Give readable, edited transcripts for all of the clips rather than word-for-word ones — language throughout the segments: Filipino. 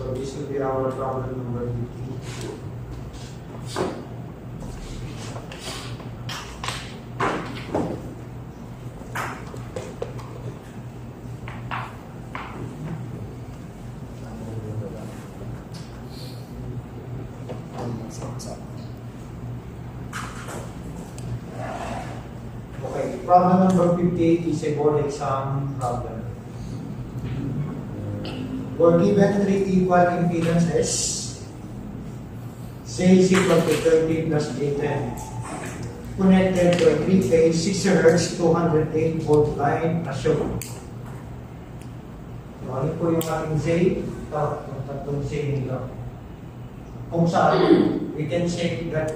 So this will be our problem number 50. Okay, problem number 58 is a board exam problem. We're given three equal impedances. Say is equal to 30 plus J10. Connected to a 3-phase 60 Hz 208 volt line as shown. So, ano po yung ating Z? Ito, yung tatlong Z nila. Kung saan, we can say that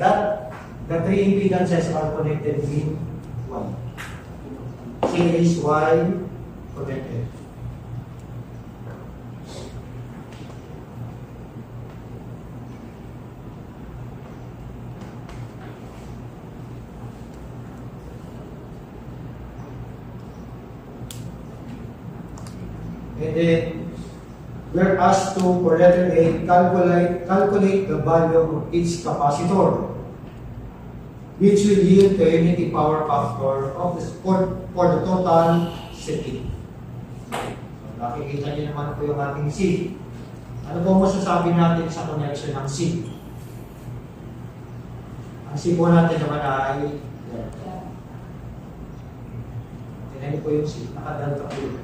the three impedances are connected with Y. C is Y connected. And then we're asked to, for letter A, calculate the value of each capacitor, which will yield the unity power factor of the for the total circuit. So, nakikita niyo naman po yung ating C. Ano po masasabi natin sa connection ng C? Ang C po natin naman ay tingnan niyo po yung C, nakadalta po yun.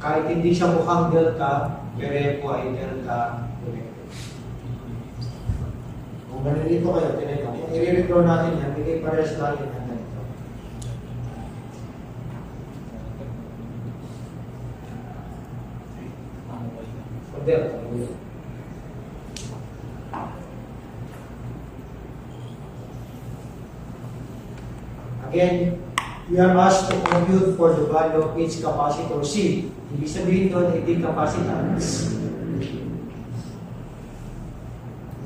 Kahit hindi siya mukhang delta, pero po ay delta connected. Kung ganito kayo, tinanong, kung i-redraw natin yan, bigay pares natin yan ganito. So, delta. Again, we are asked to compute for the value of each capacitor C. Ibig sabihin doon, hindi capacitance,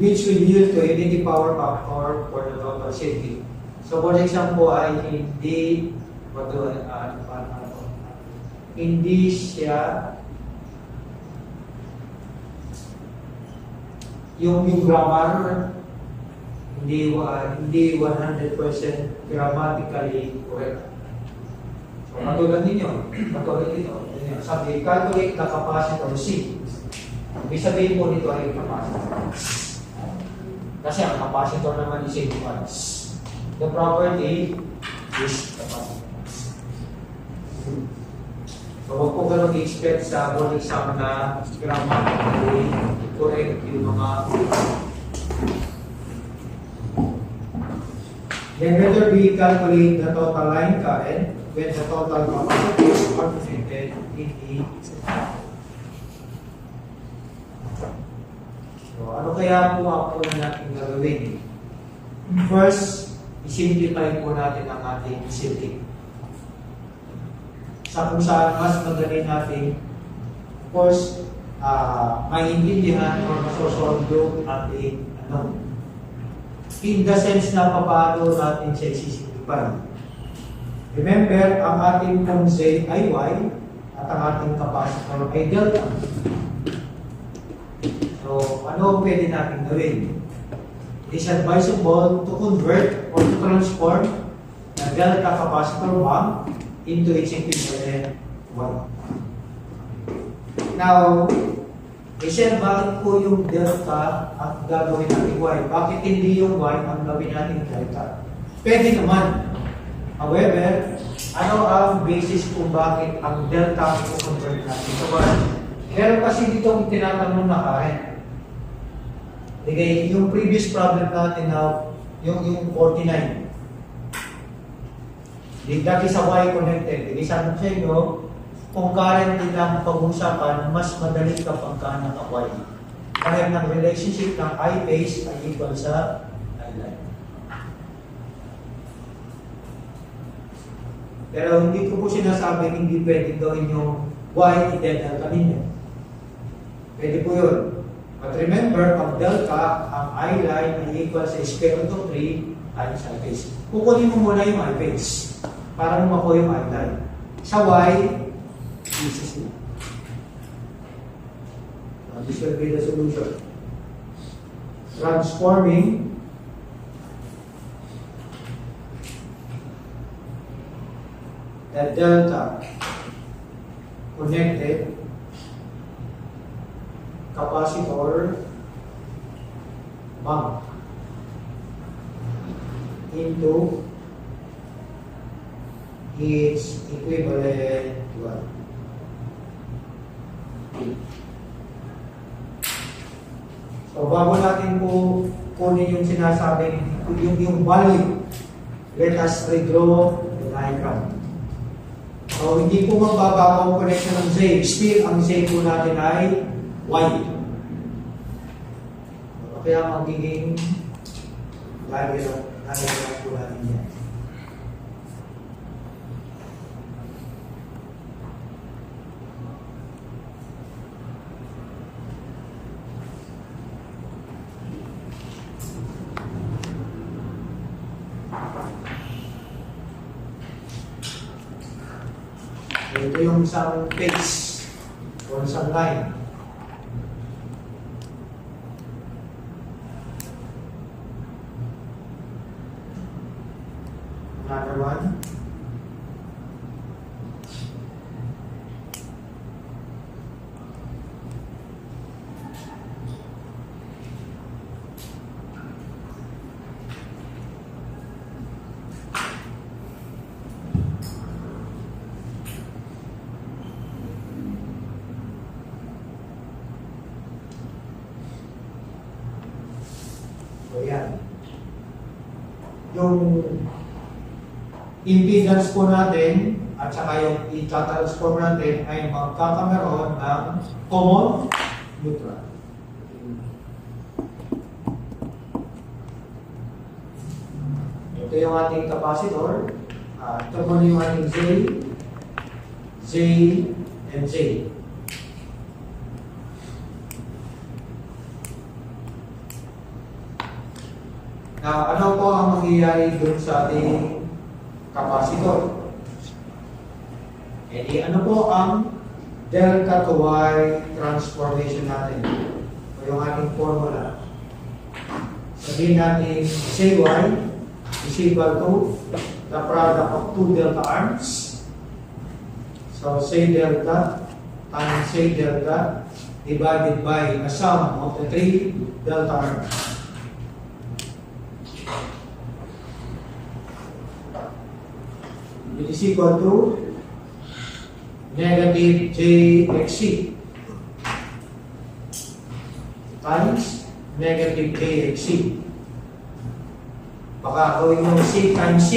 which will yield to unity power factor for the total circuit. So, for example, ay hindi siya yung grammar hindi 100% grammatically correct. So, katulad nito, sabi, calculate the capacitor C. Ibig sabihin po nito ay capacitance. Kasi ang capacitor naman is impedance. The property is capacitance. So, huwag po ganun i-expect sa board exam na grammatically correct yung mga. Then whether we calculate the total line current when the total capacitors are presented in the circuit. So, ano kaya po ang una natin gagawin? First, i-simplify po natin ang ating circuit. Sa kung saan mas madali natin, of course, maintindihan o masosolve yung ating in the sense na paano natin siya i-simplify. Remember, ang ating pong Z ay Y at ang ating capacitor ay delta. So, ano pwede natin gawin? It is advisable to convert or to transform the delta capacitor 1 into its equivalent 1. Now, sir, bakit po yung delta ang gagawin natin Y? Bakit hindi yung Y ang gawin natin delta? Pwede naman. However, ano ang basis kung bakit ang delta ang i-convert natin? So, meron kasi dito tinatanong na current. Okay, yung previous problem natin na yung 49. Dati sa Y connected. Sabi ko sa inyo, kung current din lang pag-usapan, mas madali kapag ka naka-Y. Kahit ng relationship ng I phase ay equal sa I line. Pero hindi ko po sinasabi hindi pwede gawin yung Y i-delta ninyo. Pwede po yun. But remember, pag delta, ang I line ay equal sa square root of 3 times I phase. Kukunin mo muna yung I phase para mo makuha yung I line. Sa Y, GCC. This will be the solution. Transforming the delta connected capacitor bank into its equivalent one. So bago natin po kunin yung sinasabing yung value, let us redraw the diagram. So hindi po magbabago ang connection ng Z. Still, ang Z po natin ay Y. Kaya magiging diagram po natin yan. Ito yung isang phase o isang line. Another one. So yan. Yung impedance po natin at saka yung i-transform natin ay magkakameron ng common neutral. Ito yung ating capacitor. Ito po yung ating Z, and Z. Ano po ang mangyayari doon sa ating capacitor? E di ano po ang delta to Y transformation natin? O yung ating formula. Sabihin natin Cy is equal to the product of two delta arms. So Cy delta times Cy delta divided by the sum of the three delta arms. It is equal to negative JXC times negative JXC. Baka gawin yung C times C.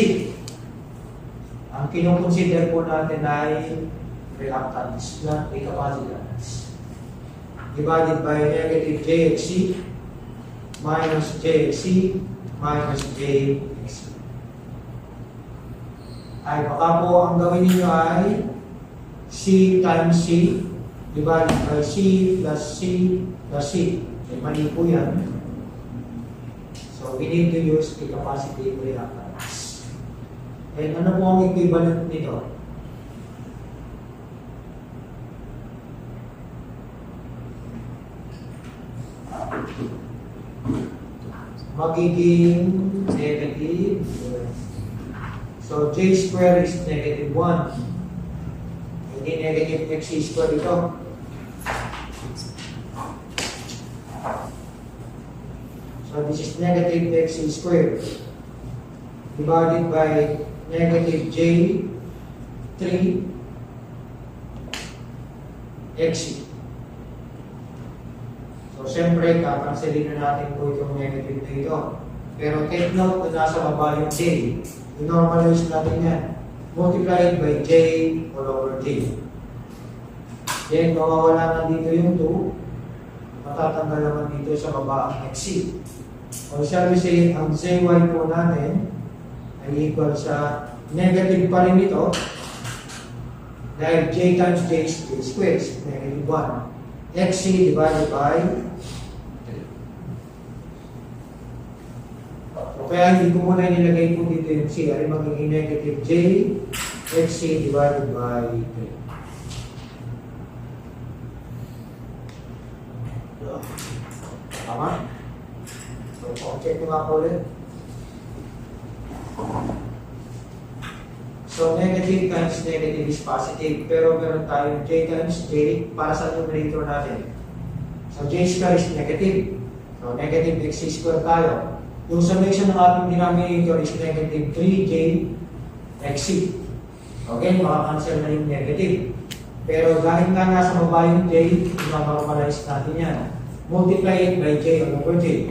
Ang kinukonsider po natin ay reactance, not the capacitance. Divided by negative JXC minus JXC minus JXC. Ay baka po ang gawin niyo ay C times C divided by C plus C plus C. Mali po yan. So we need to use the capacitive reactance. And ano po ang equivalent nito? Magiging negative. So J square is negative 1. Hindi negative XC square ito. So this is negative XC square divided by negative J3 XC. So siyempre, kakanselin na natin po itong negative dito. Pero take note na nasa baba yung J. I-normalize natin yan. Multiplied by J all over J. Then, mawawala na dito yung 2. Matatanggal naman dito sa baba ang XC. O shall we say, ang ZY po natin ay equal sa negative pa rin ito. Dahil J times J is J squared, negative 1. XC divided by 3. Kaya hindi ko muna nilagay po dito yung C, ay magiging negative J XC divided by 3. So, check nyo nga po ulit. So, negative times negative is positive. Pero meron tayong j times j para sa numerator natin. So, j square is negative. So, negative x square tayo. Yung summation ng ating denominator is negative 3j xc. Okay, makakancel na yung negative. Pero dahil nga nasa baba yung j, i-normalize natin yan. Multiply it by j all over j.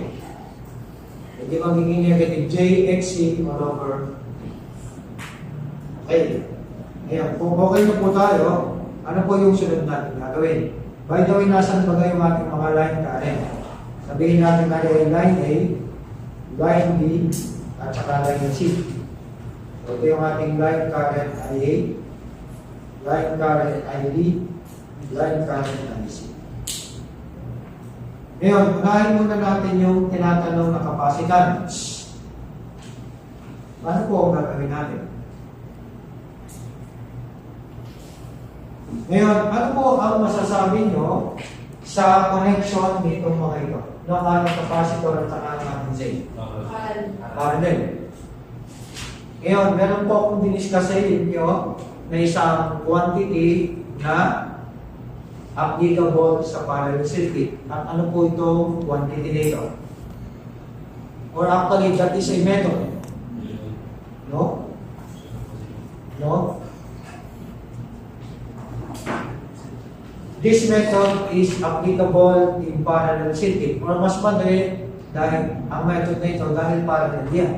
Hindi magiging negative j xc all over. Okay. Ngayon, kung okay na po tayo, ano po yung sunod natin gagawin? By the way, nasan ba yung ating mga line current? Sabihin natin na line A, line B, at saka line C. So, ito yung ating line current IA, line current ID, line current IC. Ngayon, unahin muna natin yung tinatanong na capacitance. Ano po ang gagawin natin? Ngayon, ano po ang masasabi nyo sa connection nitong mga ito? Ng ating capacitor at saka ng ating Z? Parallel. Ngayon, meron po akong diniscuss sa inyo na isang quantity na applicable sa parallel circuit. At ano po itong quantity nito? Or actually, that is a method. No? No? This method is applicable in parallel circuit. Or mas madali, dahil ang method na ito, dahil parallel yan.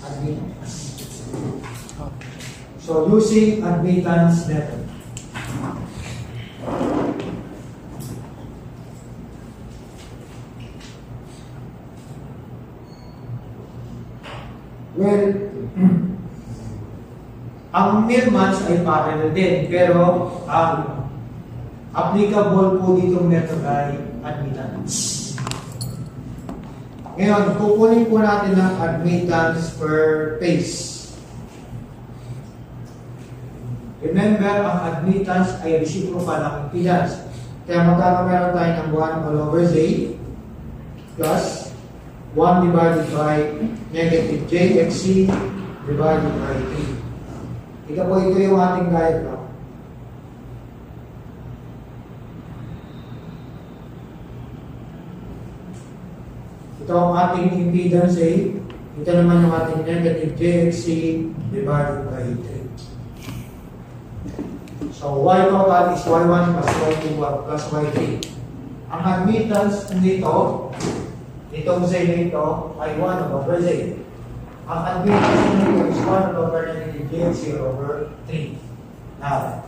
Admittance. So, using admittance method. Well, ang Millmans ay parallel din, pero ang applicable po ditong method ay admittance. Ngayon, kukunin po natin ang admittance per phase. Remember, ang admittance ay reciprocal ng impedance. Kaya magkakameron tayo ng 1 all over Z plus 1 divided by negative J XC divided by 3. Ika po, ito yung ating diagram. Ito ang ating impedance A. Ito naman yung ating negative JXC divided by 3. So, Y total is Y1 plus Y2 plus Y3. Ang admittance nito, itong Z nito, ay 1 over Z. Ang admittance nito is 1 over negative JXC over 3. Now,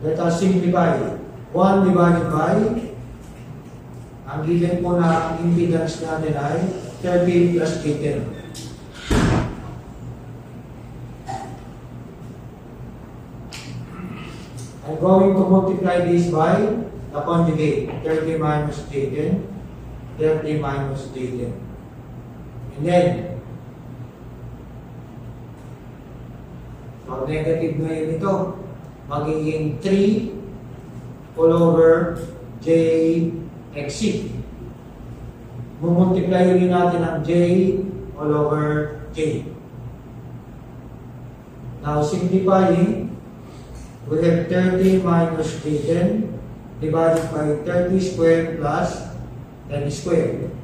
let us simplify. 1 divided by ang given po na impedance natin ay 30 plus 18. I'm going to multiply this by the conjugate. 30 minus 18. 30 minus 18. And then, so negative na yun ito. Magiging 3 all over J XC. Mumultiply ulit natin ang J all over J. Now, simplifying, we have 30 minus 18 divided by 30 squared plus 10 squared.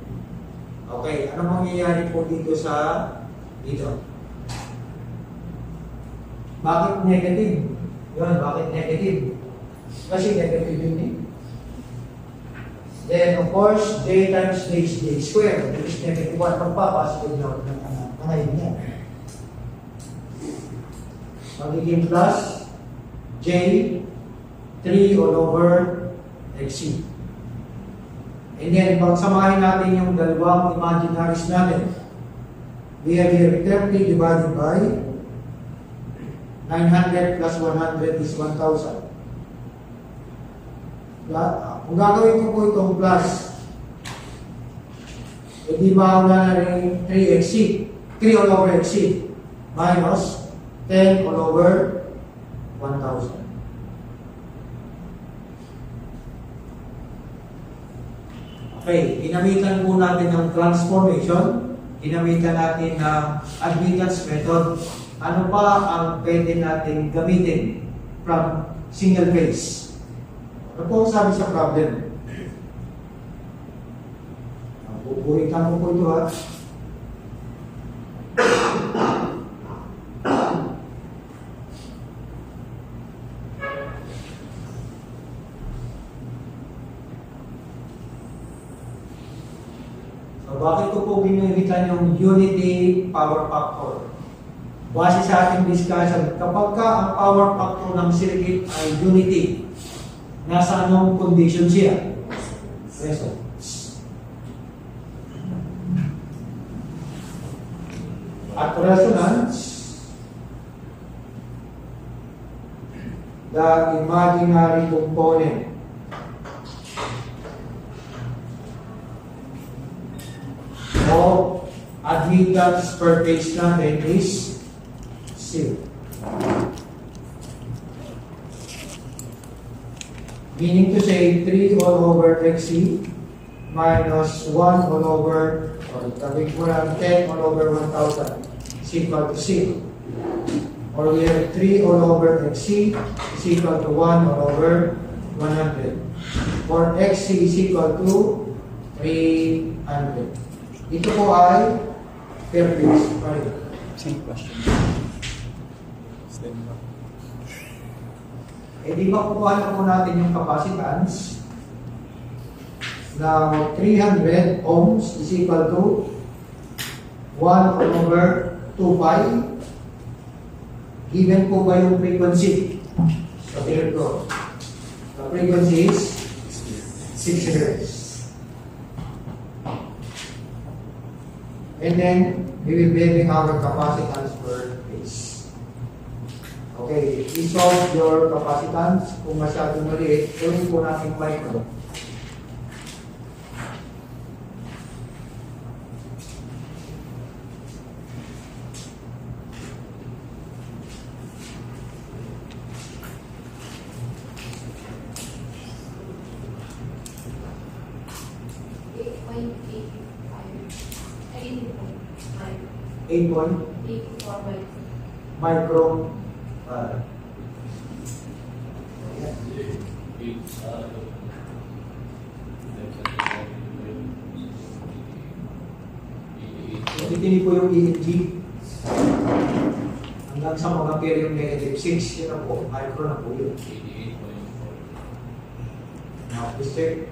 Okay, ano mangyayari po dito sa dito? Bakit negative? Yun, bakit negative? Kasi negative yun eh. Then, of course, J times J is J squared. Which is negative 1. Magpapasitive na ngayon niya. Magiging plus J 3 all over XC. And then, pagsamahin natin yung dalawang imaginaries natin. We have here 30 divided by 900 plus 100 is 1,000. Kung gagawin ko po itong plus, hindi mauna na rin 3XC, 3 all over XC, minus 10 all over 1,000. Okay, ginamitan po natin ng transformation, ginamitan natin ng admittance method. Ano pa ang pwede natin gamitin from single phase? Ano po ang sabi sa problem? Bubuhitan ko po ito ha. Bakit ko po ginamitan yung unity power factor? Base sa ating discussion, kapag ka ang power factor ng circuit ay unity, nasa anong condition siya? Resonance. At resonance, the imaginary component of admittance per phase natin is 0. Meaning to say, 3 all over XC minus 1 all over, or sabi ko lang 10 all over 1,000 is equal to 0. Or we have 3 all over XC is equal to 1 all over 100. For XC is equal to 300. Ito po ay per phase. Same question. Eh di ba kukuha na po natin yung capacitance na 300 ohms is equal to 1 over 2 pi. Given po ba yung frequency? So here ko. The frequency is 6 Hz. And then, we will be having our capacitance per phase. Okay, i-solve your capacitance. Kung masyadong maliit, gawin po natin micro. Micro. Titini po yung EMG. Hanggang sa mga pair yung negative 6, yun na po. Micro na po yun. Now, please check.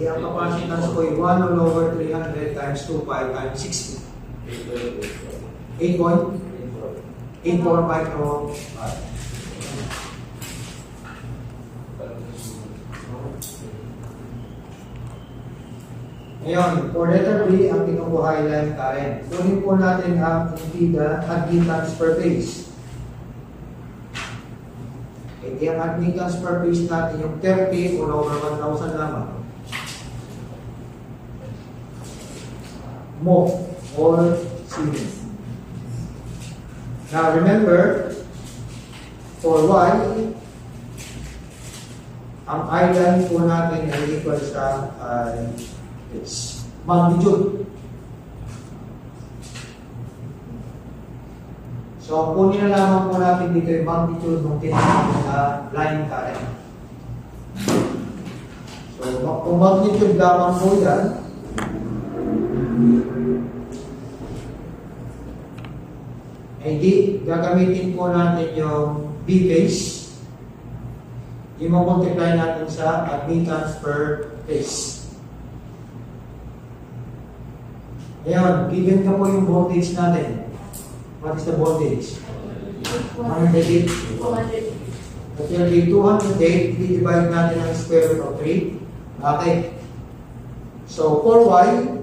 Ang capacitance ko ay 1 all over 300 times 2 pi times 60. 8.84 micro. Ngayon, for letter B, ang kinukuha line current. Tunin po natin ang admittance per phase. Hindi ang admittance per phase natin yung 30 all over 1,000 lamang. Mho or Siemens. Now remember, for Y, ang I-line po natin ay equal sa its magnitude. So kunin na lamang po natin dito yung magnitude ng tinatawag na line current. So kung magnitude lamang po yan, hindi, gagamitin po natin yung B phase. I-multiply natin sa admittance per phase. Ngayon, given ka po yung voltage natin. What is the voltage? 108. At yung 208, i-divide natin ang square root of 3. Okay. So, for Y,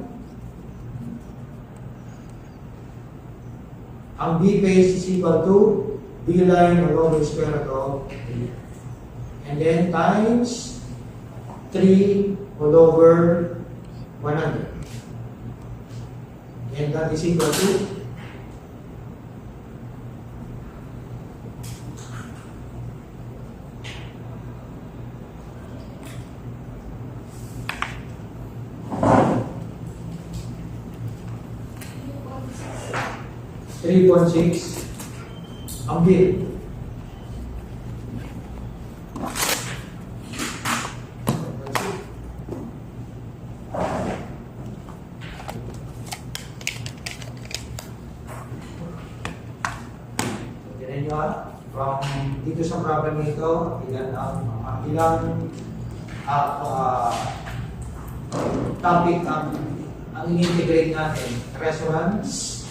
ang B phase is equal to B line all over square root of 3. And then times 3 all over 100. And that is equal to 3.6 ampere. Tignan nyo from dito sa problem nito, ilang topic ang in-integrate natin: resonance,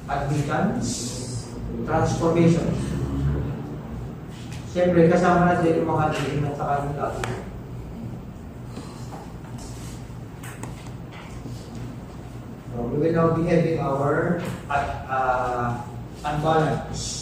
admittance, transformation. Siyempre, kasama natin yung mga nilin sa kanila. So, we will now be having our unbalance.